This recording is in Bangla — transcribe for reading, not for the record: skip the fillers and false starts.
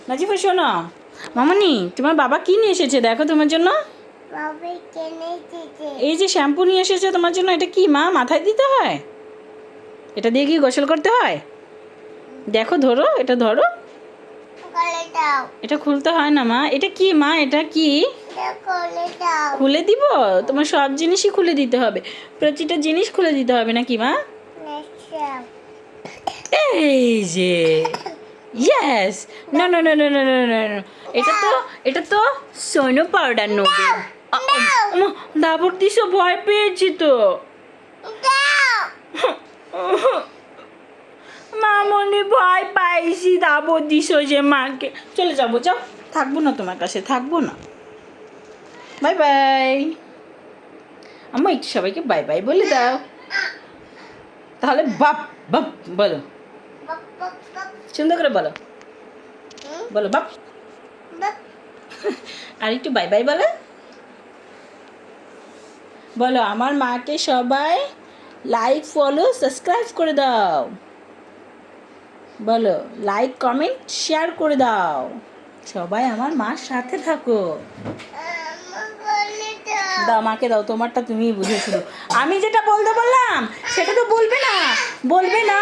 নাজিফা শোনো, মামনি তোমার বাবা কি নিয়ে এসেছে দেখো তোমার জন্য। এই যে শ্যাম্পু নিয়ে এসেছে তোমার জন্য। এটা কি মা, মাথায় দিতে হয়? এটা দিয়ে কি গোসল করতে হয়? দেখো, ধরো, এটা ধরো। এটা খুলতে হয় না মা। এটা কি মা, এটা কি? খুলে দিব? তোমার সব জিনিসই খুলে দিতে হবে, প্রতিটা জিনিস খুলে দিতে হবে নাকি মা? এই যে ইয়েস। না না না না না না না না। এটা তো সোনো পাউডার নেবে। দাবর দিছো, ভয় পেয়েছি তো। মামনি ভয় পাইছি, দাবর দিছো যে মাকে। চলে যাবো, যাও, থাকবো না তোমার কাছে, থাকবো না। Bye bye. আম্মা একটু সবাইকে বাই বাই বলে দাও। তাহলে বাপ বাপ বলো, সুন্দর করে বলো, বলো বাপ। আর একটু বাই বাই বলো। বলো আমার মাকে সবাই লাইক, ফলো, সাবস্ক্রাইব করে দাও। বলো লাইক, কমেন্ট, শেয়ার করে দাও। সবাই আমার মার সাথে থাকো। দাও, মাকে দাও, তোমারটা তুমিই বুঝে শুনো। আমি যেটা বলতে বললাম সেটা তো বলবে না, বলবে না।